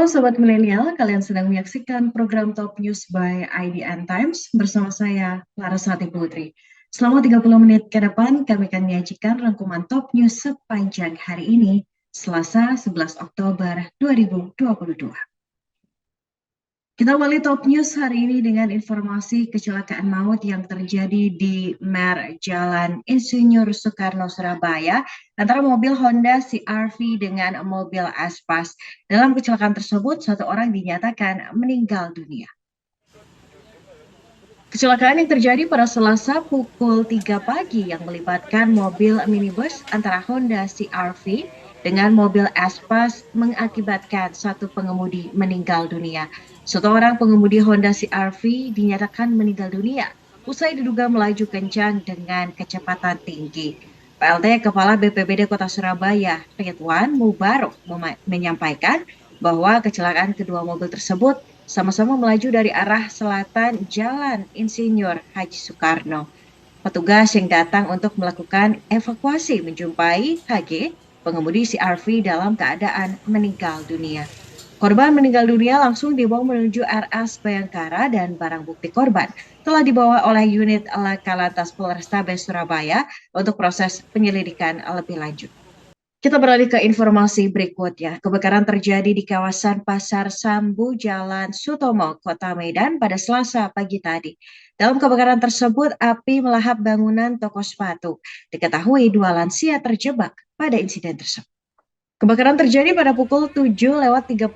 Halo Sobat Milenial, kalian sedang menyaksikan program Top News by IDN Times bersama saya, Larasati Putri. Selama 30 menit ke depan, kami akan menyajikan rangkuman Top News sepanjang hari ini, Selasa 11 Oktober 2022. Kita awali Top News hari ini dengan informasi kecelakaan maut yang terjadi di Mer Jalan Insinyur Soekarno, Surabaya, antara mobil Honda CR-V dengan mobil Aspas. Dalam kecelakaan tersebut, satu orang dinyatakan meninggal dunia. Kecelakaan yang terjadi pada Selasa pukul 3 pagi yang melibatkan mobil minibus antara Honda CR-V dengan mobil Aspas mengakibatkan satu pengemudi meninggal dunia. Satu orang pengemudi Honda CR-V dinyatakan meninggal dunia usai diduga melaju kencang dengan kecepatan tinggi. PLT Kepala BPBD Kota Surabaya, Ridwan Mubarok, menyampaikan bahwa kecelakaan kedua mobil tersebut sama-sama melaju dari arah selatan Jalan Insinyur Haji Soekarno. Petugas yang datang untuk melakukan evakuasi menjumpai HG, pengemudi CR-V dalam keadaan meninggal dunia. Korban meninggal dunia langsung dibawa menuju RS Bayangkara dan barang bukti korban telah dibawa oleh unit Laka Lantas Polrestabes Surabaya untuk proses penyelidikan lebih lanjut. Kita beralih ke informasi berikutnya. Kebakaran terjadi di kawasan Pasar Sambu, Jalan Sutomo, Kota Medan pada Selasa pagi tadi. Dalam kebakaran tersebut, api melahap bangunan toko sepatu. Diketahui dua lansia terjebak pada insiden tersebut. Kebakaran terjadi pada pukul 7:30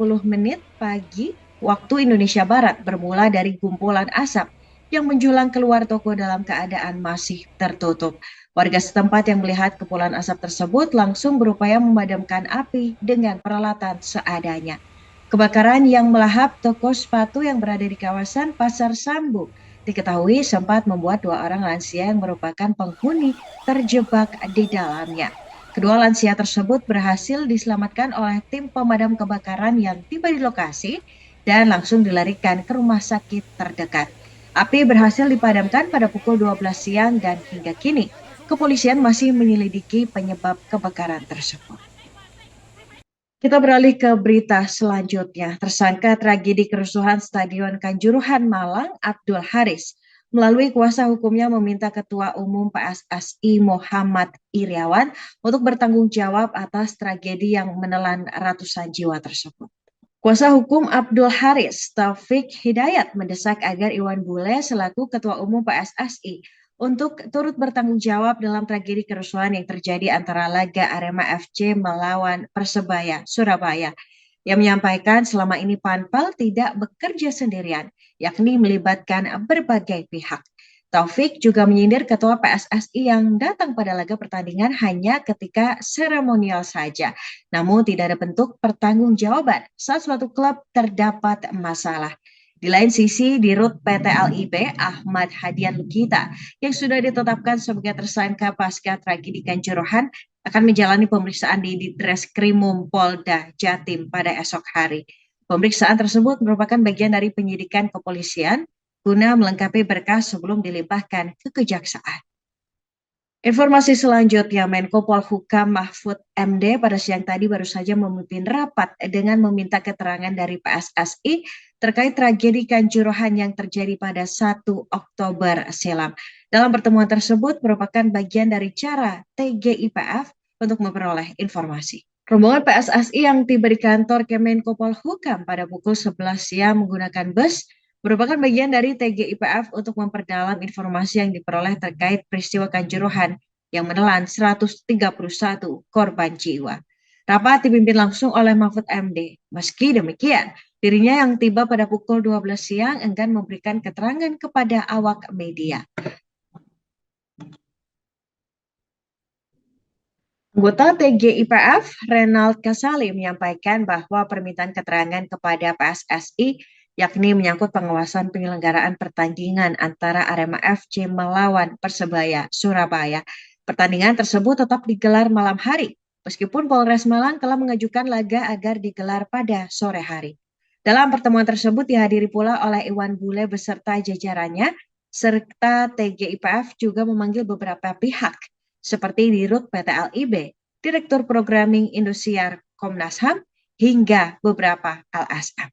pagi waktu Indonesia Barat, bermula dari gumpulan asap yang menjulang keluar toko dalam keadaan masih tertutup. Warga setempat yang melihat kepulan asap tersebut langsung berupaya memadamkan api dengan peralatan seadanya. Kebakaran yang melahap toko sepatu yang berada di kawasan Pasar Sambu diketahui sempat membuat dua orang lansia yang merupakan penghuni terjebak di dalamnya. Kedua lansia tersebut berhasil diselamatkan oleh tim pemadam kebakaran yang tiba di lokasi dan langsung dilarikan ke rumah sakit terdekat. Api berhasil dipadamkan pada pukul 12 siang dan hingga kini kepolisian masih menyelidiki penyebab kebakaran tersebut. Kita beralih ke berita selanjutnya. Tersangka tragedi kerusuhan Stadion Kanjuruhan Malang, Abdul Haris, melalui kuasa hukumnya meminta Ketua Umum PSSI Muhammad Iriawan untuk bertanggung jawab atas tragedi yang menelan ratusan jiwa tersebut. Kuasa hukum Abdul Haris, Taufik Hidayat, mendesak agar Iwan Bule selaku Ketua Umum PSSI untuk turut bertanggung jawab dalam tragedi kerusuhan yang terjadi antara laga Arema FC melawan Persebaya Surabaya. Yang menyampaikan selama ini Panpel tidak bekerja sendirian, yakni melibatkan berbagai pihak. Taufik juga menyindir Ketua PSSI yang datang pada laga pertandingan hanya ketika seremonial saja, namun tidak ada bentuk pertanggungjawaban saat suatu klub terdapat masalah. Di lain sisi, di Dirut PT LIB, Ahmad Hadian Lukita, yang sudah ditetapkan sebagai tersangka pasca tragedi Kanjuruhan, akan menjalani pemeriksaan di Ditreskrimum Polda Jatim pada esok hari. Pemeriksaan tersebut merupakan bagian dari penyidikan kepolisian guna melengkapi berkas sebelum dilimpahkan ke kejaksaan. Informasi selanjutnya, Menko Polhukam Mahfud MD pada siang tadi baru saja memimpin rapat dengan meminta keterangan dari PSSI terkait tragedi Kanjuruhan yang terjadi pada 1 Oktober silam. Dalam pertemuan tersebut merupakan bagian dari cara TGIPF untuk memperoleh informasi. Rombongan PSSI yang tiba di kantor Kemenko Polhukam pada pukul 11 siang menggunakan bus merupakan bagian dari TGIPF untuk memperdalam informasi yang diperoleh terkait peristiwa Kanjuruhan yang menelan 131 korban jiwa. Rapat dipimpin langsung oleh Mahfud MD. Meski demikian, dirinya yang tiba pada pukul 12 siang enggan memberikan keterangan kepada awak media. Anggota TGIPF, Renald Kasali, menyampaikan bahwa permintaan keterangan kepada PSSI yakni menyangkut pengawasan penyelenggaraan pertandingan antara Arema FC melawan Persebaya Surabaya. Pertandingan tersebut tetap digelar malam hari, meskipun Polres Malang telah mengajukan laga agar digelar pada sore hari. Dalam pertemuan tersebut dihadiri pula oleh Iwan Bule beserta jajarannya, serta TGIPF juga memanggil beberapa pihak, seperti Dirut PT LIB, Direktur Programming Indosiar Komnas HAM, hingga beberapa LSM.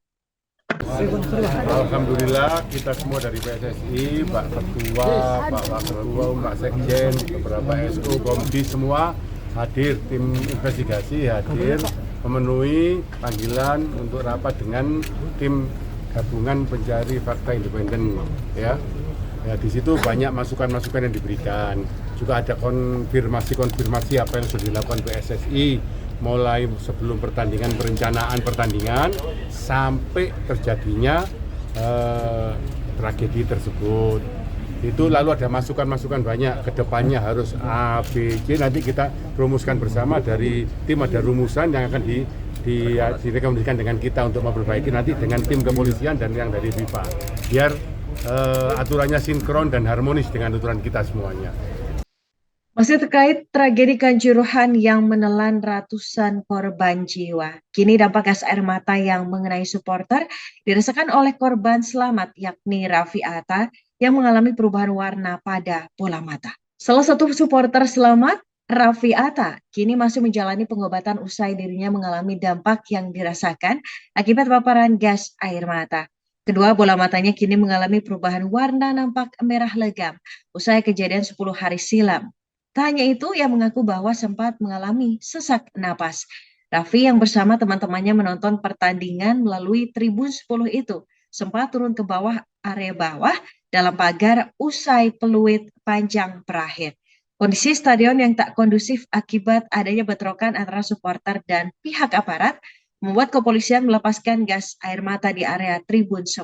Alhamdulillah kita semua dari PSSI, Pak Ketua, Pak Wakil Ketua, Pak Sekjen, beberapa SO, Komdi semua hadir, tim investigasi hadir memenuhi panggilan untuk rapat dengan tim gabungan pencari fakta independen ya. Ya di situ banyak masukan-masukan yang diberikan. Juga ada konfirmasi apa yang sudah dilakukan PSSI mulai sebelum pertandingan, perencanaan pertandingan sampai terjadinya tragedi tersebut. Itu lalu ada masukan-masukan banyak, kedepannya harus A, B, C, nanti kita rumuskan bersama dari tim, ada rumusan yang akan direkomendasikan dengan kita untuk memperbaiki nanti dengan tim kepolisian dan yang dari FIFA biar aturannya sinkron dan harmonis dengan aturan kita semuanya. Masih terkait tragedi Kanjuruhan yang menelan ratusan korban jiwa. Kini dampak gas air mata yang mengenai supporter dirasakan oleh korban selamat yakni Raffi Atta yang mengalami perubahan warna pada bola mata. Salah satu supporter selamat, Raffi Atta, kini masih menjalani pengobatan usai dirinya mengalami dampak yang dirasakan akibat paparan gas air mata. Kedua bola matanya kini mengalami perubahan warna nampak merah legam usai kejadian 10 hari silam. Tak hanya itu, ia mengaku bahwa sempat mengalami sesak napas. Raffi yang bersama teman-temannya menonton pertandingan melalui tribun 10 itu sempat turun ke area bawah dalam pagar usai peluit panjang berakhir. Kondisi stadion yang tak kondusif akibat adanya bentrokan antara supporter dan pihak aparat membuat kepolisian melepaskan gas air mata di area tribun 10.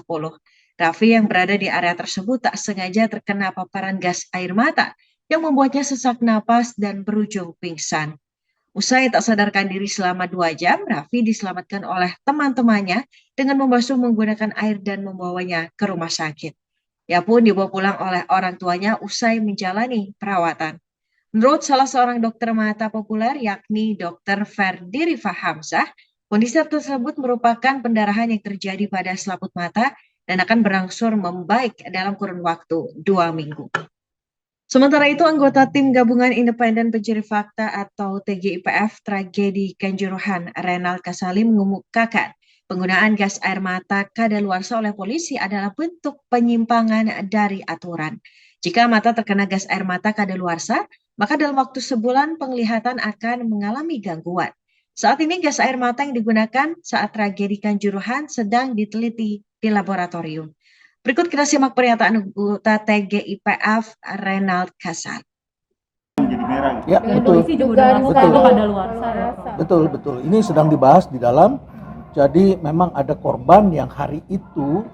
Raffi yang berada di area tersebut tak sengaja terkena paparan gas air mata yang membuatnya sesak napas dan berujung pingsan. Usai tak sadarkan diri selama 2 jam, Raffi diselamatkan oleh teman-temannya dengan membasuh menggunakan air dan membawanya ke rumah sakit. Ia pun dibawa pulang oleh orang tuanya usai menjalani perawatan. Menurut salah seorang dokter mata populer yakni Dr. Ferdi Rifa Hamzah, kondisi tersebut merupakan pendarahan yang terjadi pada selaput mata dan akan berangsur membaik dalam kurun waktu 2 minggu. Sementara itu, anggota Tim Gabungan Independen Pencari Fakta atau TGIPF Tragedi Kanjuruhan, Renald Kasali mengemukakan penggunaan gas air mata kadaluarsa oleh polisi adalah bentuk penyimpangan dari aturan. Jika mata terkena gas air mata kadaluarsa, maka dalam waktu sebulan penglihatan akan mengalami gangguan. Saat ini gas air mata yang digunakan saat tragedi Kanjuruhan sedang diteliti di laboratorium. Berikut kita simak pernyataan anggota TGIPF Renald Kasali. Ya, betul. Betul. Ini sedang dibahas di dalam. Jadi memang ada korban yang hari itu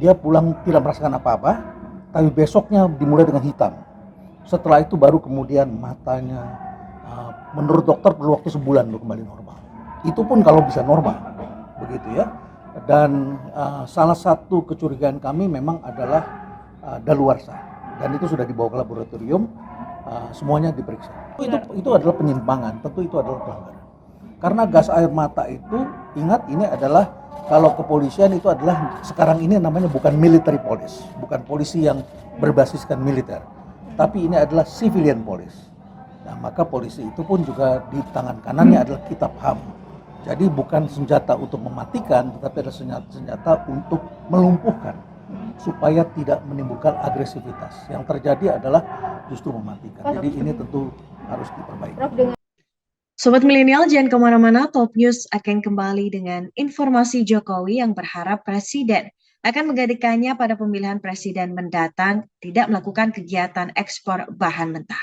dia pulang tidak merasakan apa-apa, tapi besoknya dimulai dengan hitam. Setelah itu baru kemudian matanya, menurut dokter perlu waktu sebulan untuk kembali normal. Itu pun kalau bisa normal, begitu ya. Dan salah satu kecurigaan kami memang adalah daluarsa, dan itu sudah dibawa ke laboratorium, semuanya diperiksa. Itu adalah penyimpangan, tentu itu adalah pelanggaran. Karena gas air mata itu, ingat ini adalah kalau kepolisian itu adalah sekarang ini namanya bukan military police, bukan polisi yang berbasiskan militer, tapi ini adalah civilian police. Nah, maka polisi itu pun juga di tangan kanannya adalah kitab HAM. Jadi bukan senjata untuk mematikan, tetapi adalah senjata untuk melumpuhkan supaya tidak menimbulkan agresivitas. Yang terjadi adalah justru mematikan. Jadi ini tentu harus diperbaiki. Sobat Milenial, jangan kemana-mana, Top News akan kembali dengan informasi Jokowi yang berharap Presiden akan menggantikannya pada pemilihan presiden mendatang tidak melakukan kegiatan ekspor bahan mentah.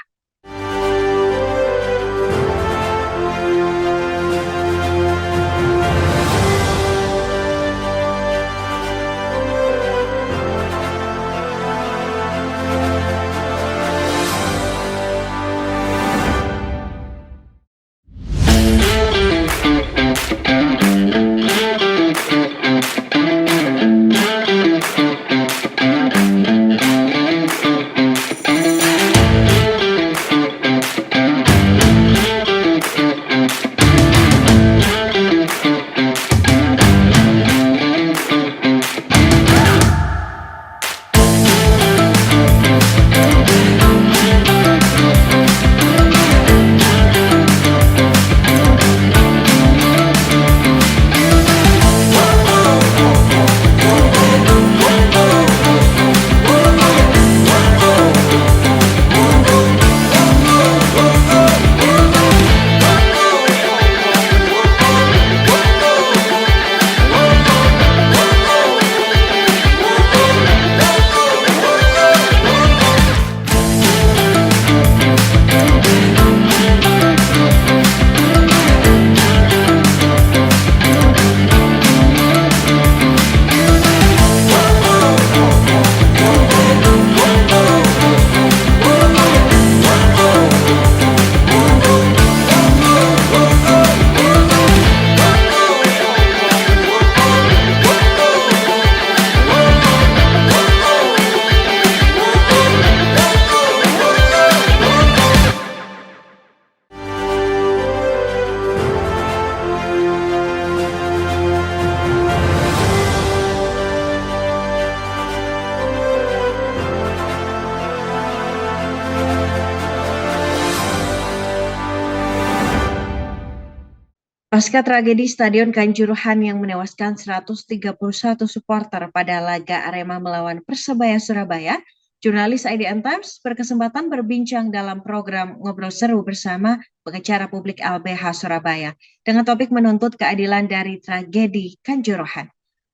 Pasca tragedi Stadion Kanjuruhan yang menewaskan 131 supporter pada laga Arema melawan Persebaya Surabaya, jurnalis IDN Times berkesempatan berbincang dalam program Ngobrol Seru bersama pengacara publik LBH Surabaya dengan topik menuntut keadilan dari tragedi Kanjuruhan.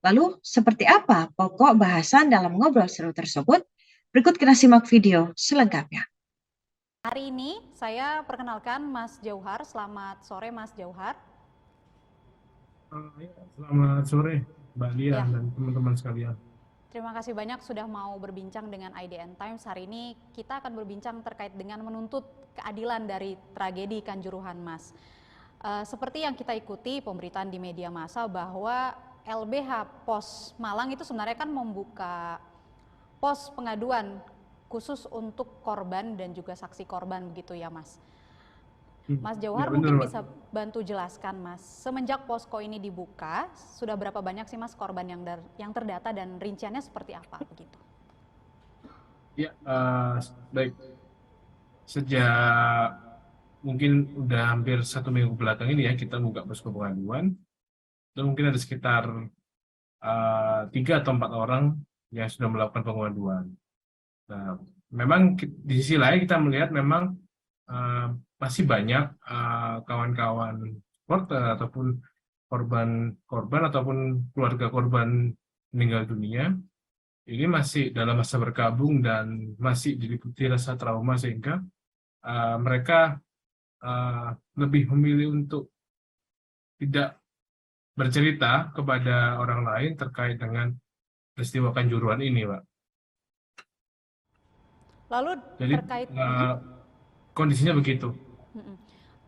Lalu, seperti apa pokok bahasan dalam Ngobrol Seru tersebut? Berikut kita simak video selengkapnya. Hari ini saya perkenalkan Mas Jauhar. Selamat sore Mas Jauhar. Selamat sore Mbak Lia dan teman-teman sekalian. Terima kasih banyak sudah mau berbincang dengan IDN Times. Hari ini kita akan berbincang terkait dengan menuntut keadilan dari tragedi Kanjuruhan, Mas. Seperti yang kita ikuti pemberitaan di media massa bahwa LBH Pos Malang itu sebenarnya kan membuka pos pengaduan khusus untuk korban dan juga saksi korban begitu ya, Mas. Mas Jauhar mungkin bisa bantu jelaskan, Mas, semenjak posko ini dibuka, sudah berapa banyak sih Mas korban yang terdata dan rinciannya seperti apa begitu? Ya, baik. Sejak mungkin udah hampir 1 minggu belakang ini ya kita buka posko pengaduan, dan mungkin ada sekitar 3 atau 4 orang yang sudah melakukan pengaduan. Nah, memang di sisi lain kita melihat memang masih banyak kawan-kawan supporter ataupun korban ataupun keluarga korban meninggal dunia ini masih dalam masa berkabung dan masih diliputi rasa trauma sehingga mereka lebih memilih untuk tidak bercerita kepada orang lain terkait dengan peristiwa Kanjuruhan ini, Pak. Lalu jadi terkait kondisinya begitu.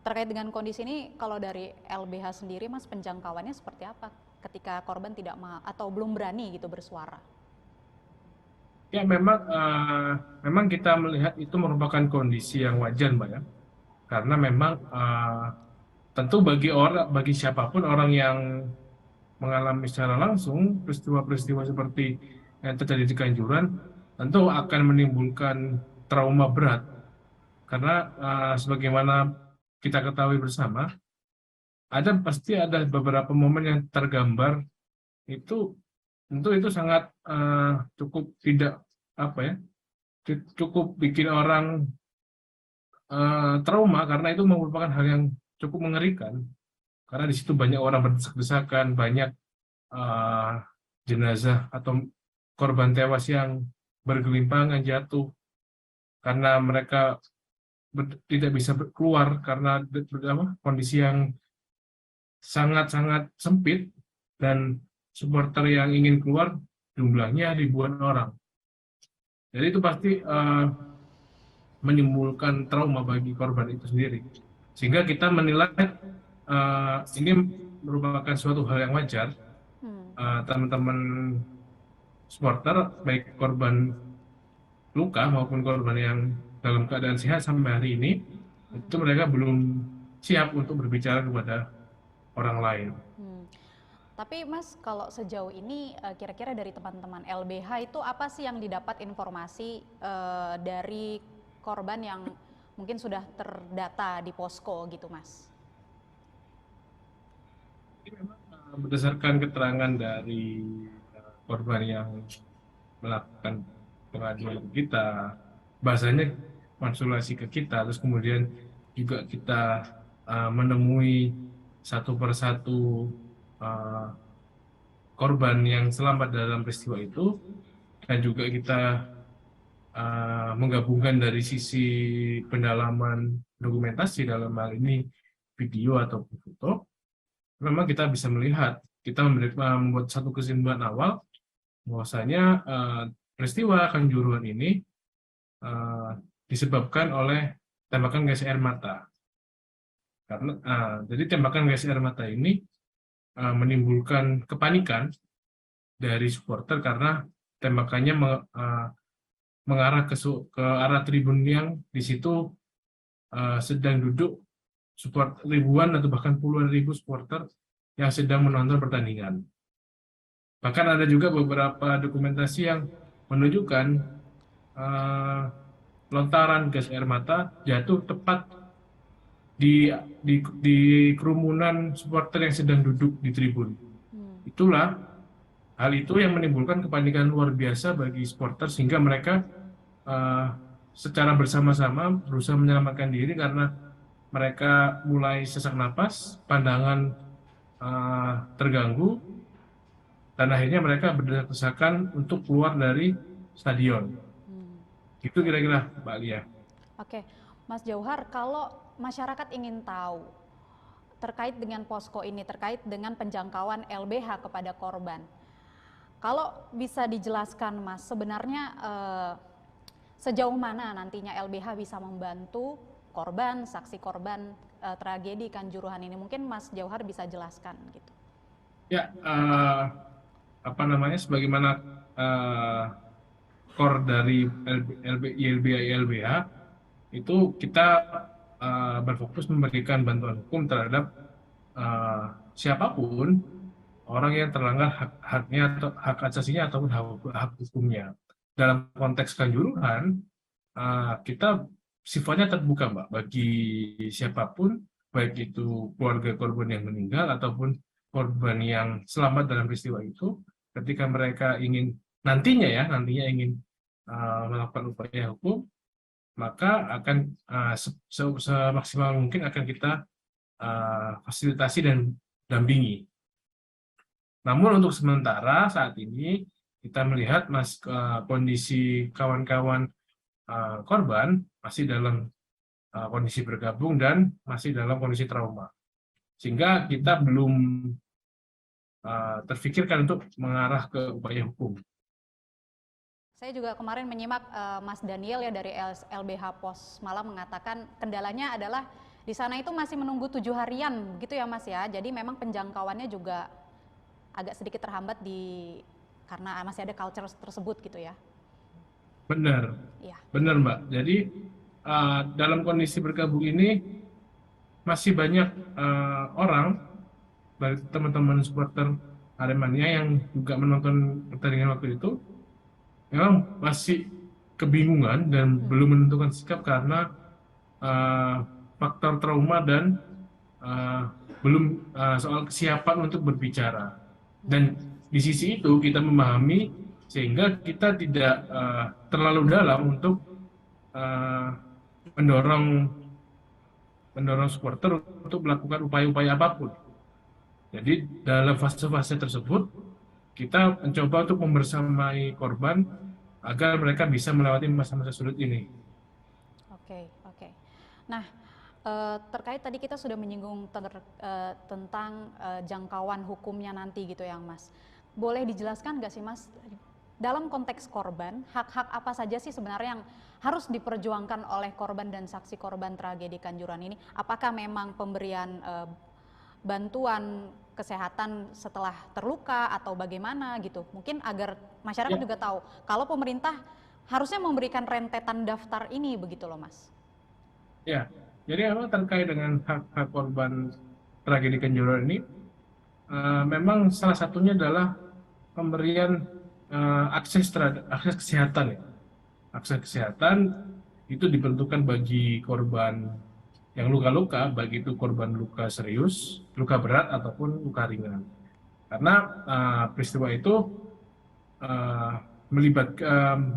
Terkait dengan kondisi ini, kalau dari LBH sendiri, Mas, penjangkauannya seperti apa ketika korban tidak atau belum berani gitu bersuara? Ya, memang kita melihat itu merupakan kondisi yang wajar, Mbak ya. Karena memang tentu bagi siapapun orang yang mengalami secara langsung peristiwa-peristiwa seperti yang terjadi di Kanjuruhan, tentu akan menimbulkan trauma berat. Karena sebagaimana kita ketahui bersama, pasti ada beberapa momen yang tergambar itu tentu itu sangat cukup tidak cukup bikin orang trauma karena itu merupakan hal yang cukup mengerikan. Karena di situ banyak orang berdesak-desakan, banyak jenazah atau korban tewas yang bergelimpangan jatuh karena mereka tidak bisa keluar karena kondisi yang sangat-sangat sempit dan supporter yang ingin keluar jumlahnya ribuan orang. Jadi itu pasti menimbulkan trauma bagi korban itu sendiri. Sehingga kita menilai ini merupakan suatu hal yang wajar. Teman-teman supporter baik korban luka maupun korban yang dalam keadaan sehat sampai hari ini, itu mereka belum siap untuk berbicara kepada orang lain. Tapi Mas, kalau sejauh ini kira-kira dari teman-teman LBH itu apa sih yang didapat informasi dari korban yang mungkin sudah terdata di posko gitu, Mas? Ini memang berdasarkan keterangan dari korban yang melakukan pengaduan kita, bahasanya konsultasi ke kita, terus kemudian juga kita menemui satu persatu korban yang selamat dalam peristiwa itu, dan juga kita menggabungkan dari sisi pendalaman dokumentasi dalam hal ini video atau foto. Memang kita bisa melihat, kita membuat satu kesimpulan awal bahwasanya peristiwa Kanjuruhan ini disebabkan oleh tembakan gas air mata. Jadi tembakan gas air mata ini menimbulkan kepanikan dari supporter karena tembakannya mengarah ke arah tribun yang di situ sedang duduk ribuan atau bahkan puluhan ribu supporter yang sedang menonton pertandingan. Bahkan ada juga beberapa dokumentasi yang menunjukkan lontaran gas air mata jatuh tepat di kerumunan supporter yang sedang duduk di tribun. Itulah hal itu yang menimbulkan kepanikan luar biasa bagi supporter sehingga mereka secara bersama-sama berusaha menyelamatkan diri karena mereka mulai sesak napas, pandangan terganggu, dan akhirnya mereka berdesak-desakan untuk keluar dari stadion. Itu kira-kira, Mbak Lia. Oke, Mas Jauhar, kalau masyarakat ingin tahu terkait dengan posko ini, terkait dengan penjangkauan LBH kepada korban, kalau bisa dijelaskan, Mas, sebenarnya sejauh mana nantinya LBH bisa membantu korban, saksi korban tragedi Kanjuruhan ini? Mungkin Mas Jauhar bisa jelaskan gitu. Ya, sebagaimana core dari YLBH itu kita berfokus memberikan bantuan hukum terhadap siapapun orang yang terlanggar haknya atau hak asasinya ataupun hak hukumnya. Dalam konteks Kanjuruhan, kita sifatnya terbuka, Mbak, bagi siapapun, baik itu keluarga korban yang meninggal ataupun korban yang selamat dalam peristiwa itu, ketika mereka ingin nantinya ingin melakukan upaya hukum, maka akan semaksimal mungkin akan kita fasilitasi dan dampingi. Namun untuk sementara saat ini kita melihat kondisi kawan-kawan korban masih dalam kondisi bergabung dan masih dalam kondisi trauma, sehingga kita belum terfikirkan untuk mengarah ke upaya hukum. Saya juga kemarin menyimak Mas Daniel ya dari LBH Pos Malang mengatakan kendalanya adalah di sana itu masih menunggu 7 harian gitu ya, Mas ya. Jadi memang penjangkauannya juga agak sedikit terhambat karena masih ada culture tersebut gitu ya. Benar, ya. Benar, Mbak. Jadi dalam kondisi bergabung ini masih banyak orang dari teman-teman supporter Aremania yang juga menonton pertandingan waktu itu memang masih kebingungan dan belum menentukan sikap karena faktor trauma dan belum soal kesiapan untuk berbicara. Dan di sisi itu kita memahami sehingga kita tidak terlalu dalam untuk mendorong supporter untuk melakukan upaya-upaya apapun. Jadi dalam fase-fase tersebut kita mencoba untuk membersamai korban agar mereka bisa melewati masa-masa sulit ini. Oke. Nah, terkait tadi kita sudah menyinggung tentang jangkauan hukumnya nanti gitu ya, Mas. Boleh dijelaskan nggak sih, Mas, dalam konteks korban, hak-hak apa saja sih sebenarnya yang harus diperjuangkan oleh korban dan saksi korban tragedi Kanjuruhan ini? Apakah memang pemberian bantuan kesehatan setelah terluka atau bagaimana gitu? Mungkin agar masyarakat juga tahu kalau pemerintah harusnya memberikan rentetan daftar ini begitu loh, Mas. Ya, jadi memang terkait dengan hak korban tragedi Kanjuruhan ini, memang salah satunya adalah pemberian akses kesehatan ya. Akses kesehatan itu diperuntukkan bagi korban yang luka-luka, baik itu korban luka serius, luka berat ataupun luka ringan. Karena peristiwa itu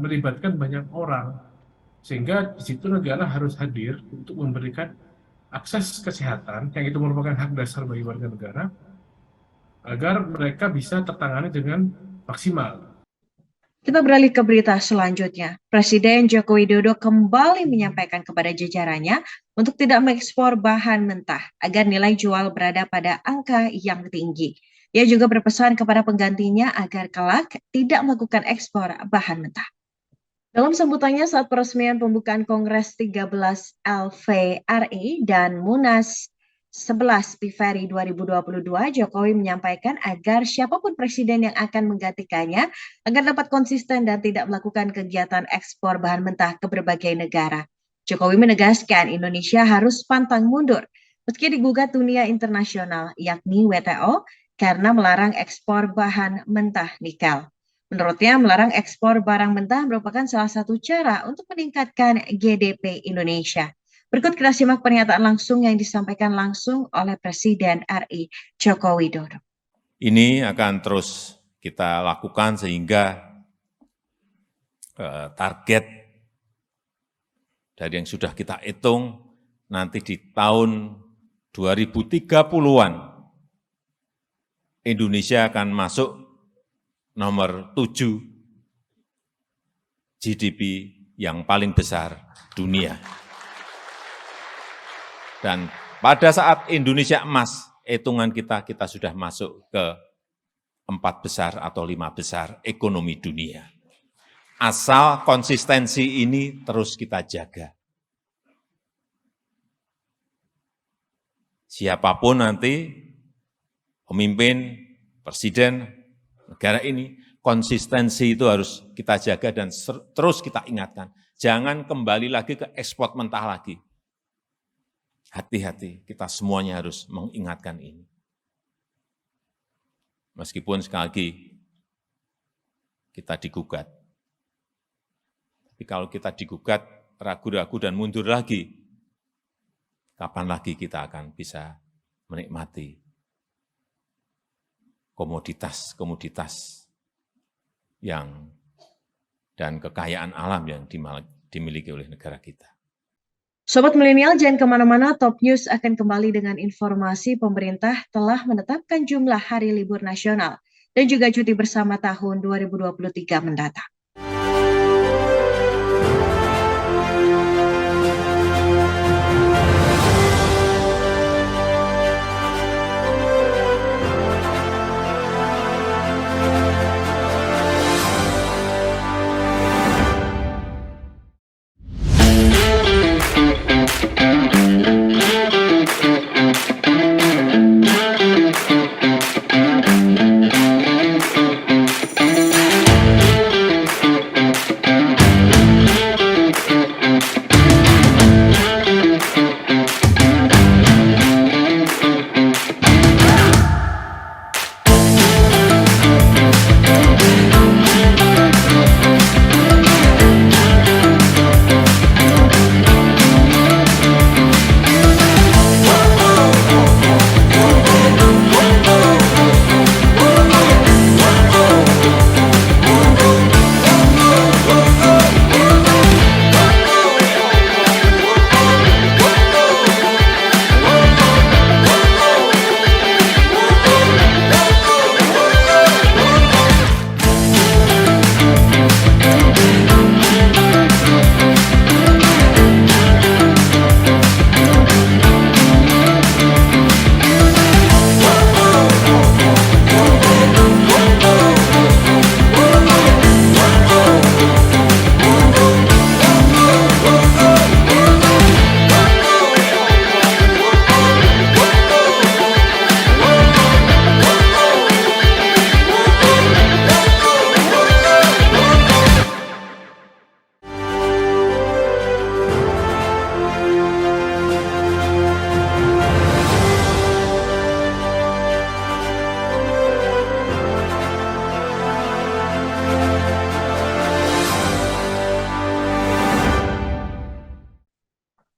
melibatkan banyak orang, sehingga di situ negara harus hadir untuk memberikan akses kesehatan yang itu merupakan hak dasar bagi warga negara agar mereka bisa tertangani dengan maksimal. Kita beralih ke berita selanjutnya. Presiden Joko Widodo kembali menyampaikan kepada jajarannya untuk tidak mengekspor bahan mentah agar nilai jual berada pada angka yang tinggi. Ia juga berpesan kepada penggantinya agar kelak tidak melakukan ekspor bahan mentah. Dalam sambutannya saat peresmian pembukaan Kongres 13 LVRI dan Munas 11 PVRI 2022, Jokowi menyampaikan agar siapapun presiden yang akan menggantikannya agar dapat konsisten dan tidak melakukan kegiatan ekspor bahan mentah ke berbagai negara. Jokowi menegaskan Indonesia harus pantang mundur meski digugat dunia internasional, yakni WTO, karena melarang ekspor bahan mentah nikel. Menurutnya, melarang ekspor barang mentah merupakan salah satu cara untuk meningkatkan GDP Indonesia. Berikut kita simak pernyataan langsung yang disampaikan langsung oleh Presiden RI Joko Widodo. Ini akan terus kita lakukan sehingga target dari yang sudah kita hitung nanti di tahun 2030-an Indonesia akan masuk nomor 7 GDP yang paling besar dunia. Dan pada saat Indonesia emas, hitungan kita sudah masuk ke 4 besar atau 5 besar ekonomi dunia. Asal konsistensi ini terus kita jaga. Siapapun nanti pemimpin, presiden negara ini, konsistensi itu harus kita jaga dan terus kita ingatkan. Jangan kembali lagi ke ekspor mentah lagi. Hati-hati, kita semuanya harus mengingatkan ini. Meskipun sekali lagi kita digugat. Tapi kalau kita digugat, ragu-ragu dan mundur lagi, kapan lagi kita akan bisa menikmati komoditas-komoditas yang dan kekayaan alam yang dimiliki oleh negara kita. Sobat Milenial, jangan kemana-mana, Top News akan kembali dengan informasi pemerintah telah menetapkan jumlah hari libur nasional dan juga cuti bersama tahun 2023 mendatang.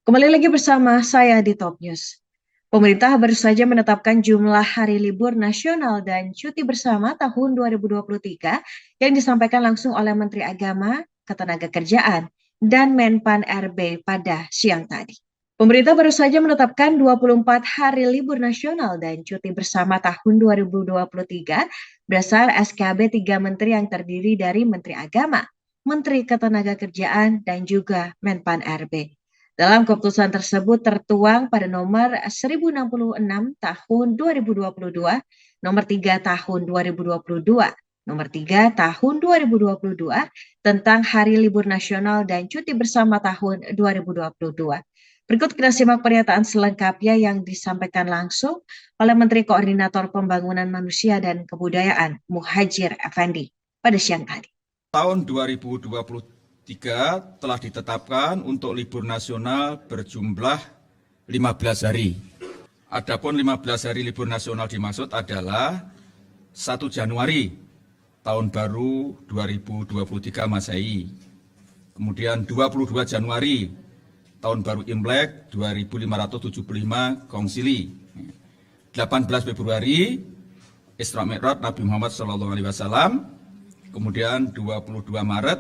Kembali lagi bersama saya di Top News. Pemerintah baru saja menetapkan jumlah hari libur nasional dan cuti bersama tahun 2023 yang disampaikan langsung oleh Menteri Agama, Ketenagakerjaan, dan Menpan RB pada siang tadi. Pemerintah baru saja menetapkan 24 hari libur nasional dan cuti bersama tahun 2023 berdasar SKB 3 Menteri yang terdiri dari Menteri Agama, Menteri Ketenagakerjaan, dan juga Menpan RB. Dalam keputusan tersebut tertuang pada nomor 1066 tahun 2022, nomor 3 tahun 2022, nomor 3 tahun 2022 tentang Hari Libur Nasional dan Cuti Bersama tahun 2022. Berikut kita simak pernyataan selengkapnya yang disampaikan langsung oleh Menteri Koordinator Pembangunan Manusia dan Kebudayaan, Muhadjir Effendi, pada siang tadi. Tahun 2023 telah ditetapkan untuk libur nasional berjumlah 15 hari. Adapun 15 hari libur nasional dimaksud adalah 1 Januari tahun baru 2023 Masehi. Kemudian 22 Januari Tahun Baru Imlek 2575 Kongzili. 18 Februari Isra Mi'raj Nabi Muhammad SAW. Kemudian 22 Maret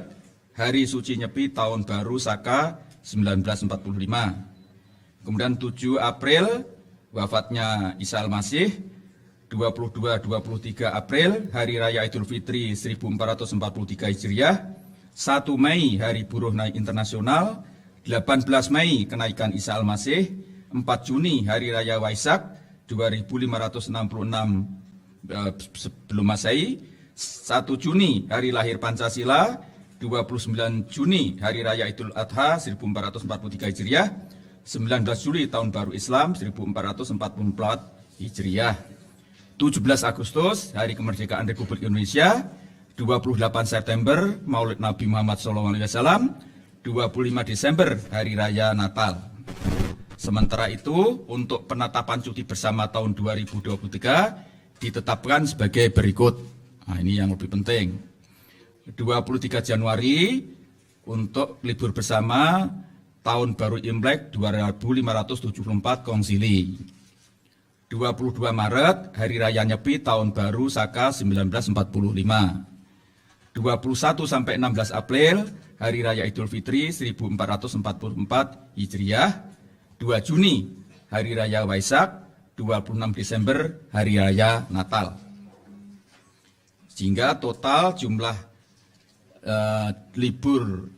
Hari Suci Nyepi Tahun Baru Saka 1945. Kemudian 7 April wafatnya Isa Al-Masih. 22-23 April Hari Raya Idul Fitri 1443 Hijriah. 1 Mei Hari Buruh Internasional. 18 Mei kenaikan Isa Al-Masih. 4 Juni Hari Raya Waisak 2566 sebelum Masehi. 1 Juni Hari Lahir Pancasila. 29 Juni Hari Raya Idul Adha 1443 Hijriah. 19 Juli Tahun Baru Islam 1444 Hijriah. 17 Agustus Hari Kemerdekaan Republik Indonesia. 28 September Maulid Nabi Muhammad SAW. 25 Desember Hari Raya Natal. Sementara itu untuk penetapan cuti bersama tahun 2023 ditetapkan sebagai berikut. Nah, ini yang lebih penting. 23 Januari untuk libur bersama Tahun Baru Imlek 2574 Kongzili. 22 Maret Hari Raya Nyepi Tahun Baru Saka 1945. 21 sampai 16 April Hari Raya Idul Fitri 1444 Hijriah. 2 Juni Hari Raya Waisak. 26 Desember Hari Raya Natal. Sehingga total jumlah libur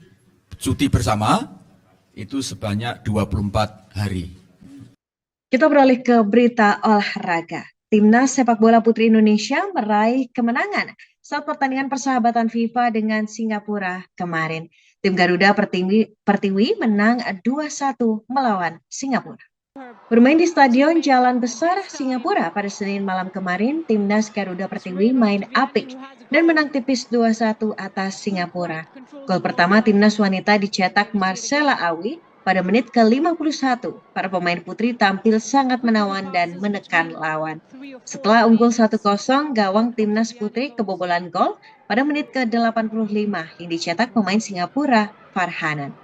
cuti bersama itu sebanyak 24 hari. Kita beralih ke berita olahraga. Timnas sepak bola putri Indonesia meraih kemenangan saat pertandingan persahabatan FIFA dengan Singapura kemarin. Tim Garuda Pertiwi menang 2-1 melawan Singapura. Bermain di Stadion Jalan Besar Singapura pada Senin malam kemarin, Timnas Garuda Pertiwi main apik dan menang tipis 2-1 atas Singapura. Gol pertama Timnas wanita dicetak Marcella Awi pada menit ke-51. Para pemain putri tampil sangat menawan dan menekan lawan. Setelah unggul 1-0, gawang Timnas putri kebobolan gol pada menit ke-85 yang dicetak pemain Singapura, Farhanan.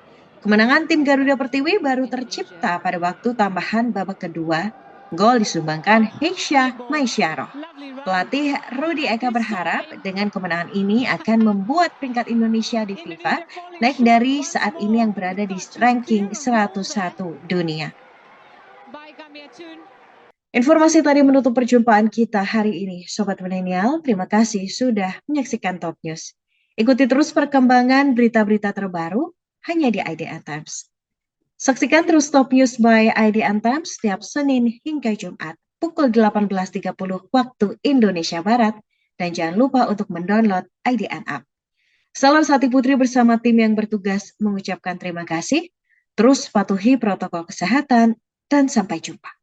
Kemenangan tim Garuda Pertiwi baru tercipta pada waktu tambahan babak kedua. Gol disumbangkan Heksha Maisyaro. Pelatih Rudi Eka berharap dengan kemenangan ini akan membuat peringkat Indonesia di FIFA naik dari saat ini yang berada di ranking 101 dunia. Informasi tadi menutup perjumpaan kita hari ini. Sobat Milenial, terima kasih sudah menyaksikan Top News. Ikuti terus perkembangan berita-berita terbaru hanya di IDN Times. Saksikan terus Top News by IDN Times setiap Senin hingga Jumat pukul 18.30 waktu Indonesia Barat, dan jangan lupa untuk mendownload IDN App. Salam Sati Putri bersama tim yang bertugas mengucapkan terima kasih. Terus patuhi protokol kesehatan dan sampai jumpa.